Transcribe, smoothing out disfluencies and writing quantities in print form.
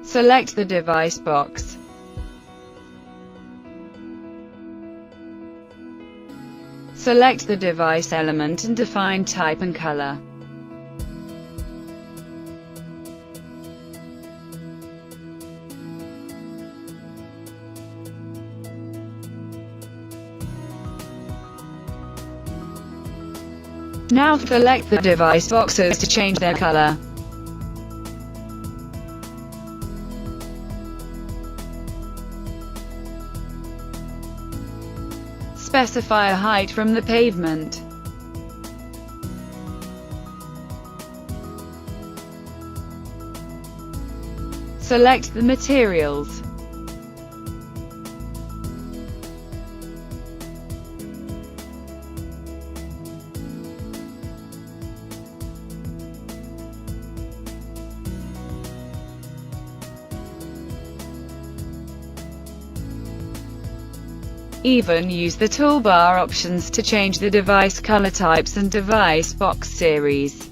Select the device box. Select the device element and define type and color. Now select the device boxes to change their color. Specify a height from the pavement. Select the materials. Even use the toolbar options to change the device color types and device box series.